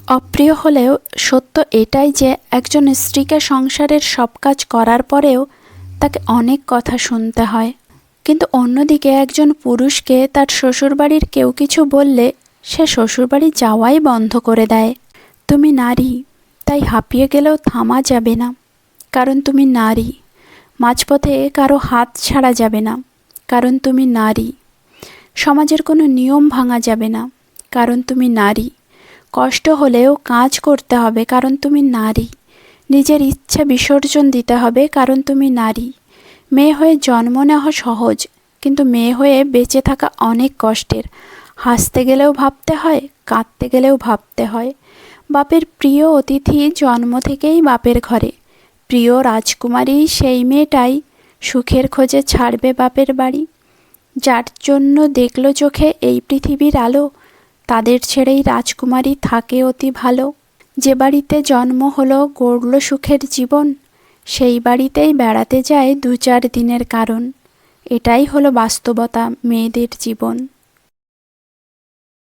অপ্রিয় হলেও সত্য এটাই যে একজন স্ত্রীকে সংসারের সব কাজ করার পরেও তাকে অনেক কথা শুনতে হয়। কিন্তু অন্যদিকে একজন পুরুষকে তার শ্বশুরবাড়ির কেউ কিছু বললে সে শ্বশুরবাড়ি যাওয়াই বন্ধ করে দেয়। তুমি নারী, তাই হাঁপিয়ে গেলেও থামা যাবে না, কারণ তুমি নারী। মাঝপথে কারো হাত ছাড়া যাবে না, কারণ তুমি নারী। সমাজের কোনো নিয়ম ভাঙা যাবে না, কারণ তুমি নারী। কষ্ট হলেও কাজ করতে হবে, কারণ তুমি নারী। নিজের ইচ্ছা বিসর্জন দিতে হবে, কারণ তুমি নারী। মেয়ে হয়ে জন্ম নেওয়া সহজ, কিন্তু মেয়ে হয়ে বেঁচে থাকা অনেক কষ্টের। হাসতে গেলেও ভাবতে হয়, কাঁদতে গেলেও ভাবতে হয়। বাপের প্রিয় অতিথি জন্ম থেকেই বাপের ঘরে। প্রিয় রাজকুমারী সেই মেয়েটাই সুখের খোঁজে ছাড়বে বাপের বাড়ি। যার জন্য দেখল চোখে এই পৃথিবীর আলো, তাদের ছেড়েই রাজকুমারী থাকে অতি ভালো। যে বাড়িতে জন্ম হলো, গড়ল সুখের জীবন, সেই বাড়িতেই বেড়াতে যায় 2-4 দিনের কারণ। এটাই হলো বাস্তবতা মেয়েদের জীবন।